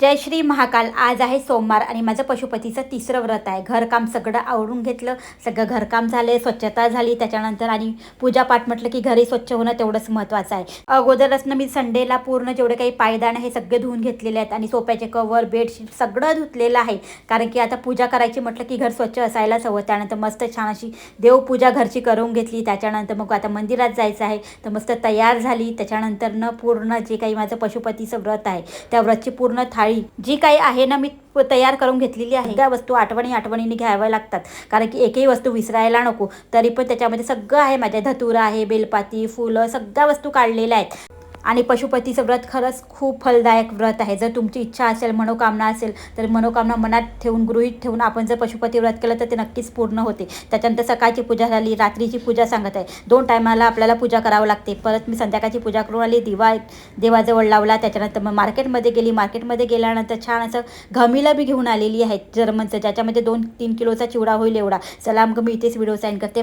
जय श्री महाकाल। आज आहे सोमवार आणि माझं पशुपतीचं तिसरं व्रत आहे। घरकाम सगळं आवरून घेतलं, सगळं घरकाम झाले, स्वच्छता झाली त्याच्यानंतर आणि पूजापाठ म्हटलं की घरी स्वच्छ होणं तेवढंच महत्त्वाचं आहे। अगोदरच मी संडेला पूर्ण जेवढे काही पायदान हे सगळे धुवून घेतलेले आहेत आणि सोप्याचे कवर बेडशीट सगळं धुतलेलं आहे, कारण की आता पूजा करायची म्हटलं की घर स्वच्छ असायलाच हवं। त्यानंतर मस्त छान अशी देवपूजा घरची करून घेतली। त्याच्यानंतर मग आता मंदिरात जायचं आहे, तर मस्त तयार झाली। त्याच्यानंतर पूर्ण जे काही माझं पशुपतीचं व्रत आहे त्या व्रतची पूर्ण थाळी जी काही आहे ना मी तयार करून घेतलेली आहे। त्या वस्तू आठवणीने घ्याव्या लागतात, कारण की एकही वस्तू विसरायला नको। तरी पण त्याच्यामध्ये सगळं आहे, माझ्या धतुरा आहे, बेलपाती, फुलं, सगळ्या वस्तू काढलेल्या आहेत। आणि पशुपतीचं व्रत खरंच खूप फलदायक व्रत आहे। जर तुमची इच्छा असेल, मनोकामना असेल, तर मनोकामना मनात ठेवून गृहीत ठेवून आपण जर पशुपती व्रत केलं तर ते नक्कीच पूर्ण होते। त्याच्यानंतर सकाळची पूजा झाली, रात्रीची पूजा सांगत आहे, 2 टायमाला आपल्याला पूजा करावं लागते। परत मी संध्याकाळची पूजा करून आली, दिवा देवाजवळ लावला। त्याच्यानंतर मग मार्केटमध्ये गेली, मार्केटमध्ये गेल्यानंतर छान असं घमिलं बी घेऊन आलेली आहे जर्मनचं, ज्याच्यामध्ये 2-3 किलोचा चिवडा होईल एवढा। चला मग मी इथेच व्हिडिओ साईन करते।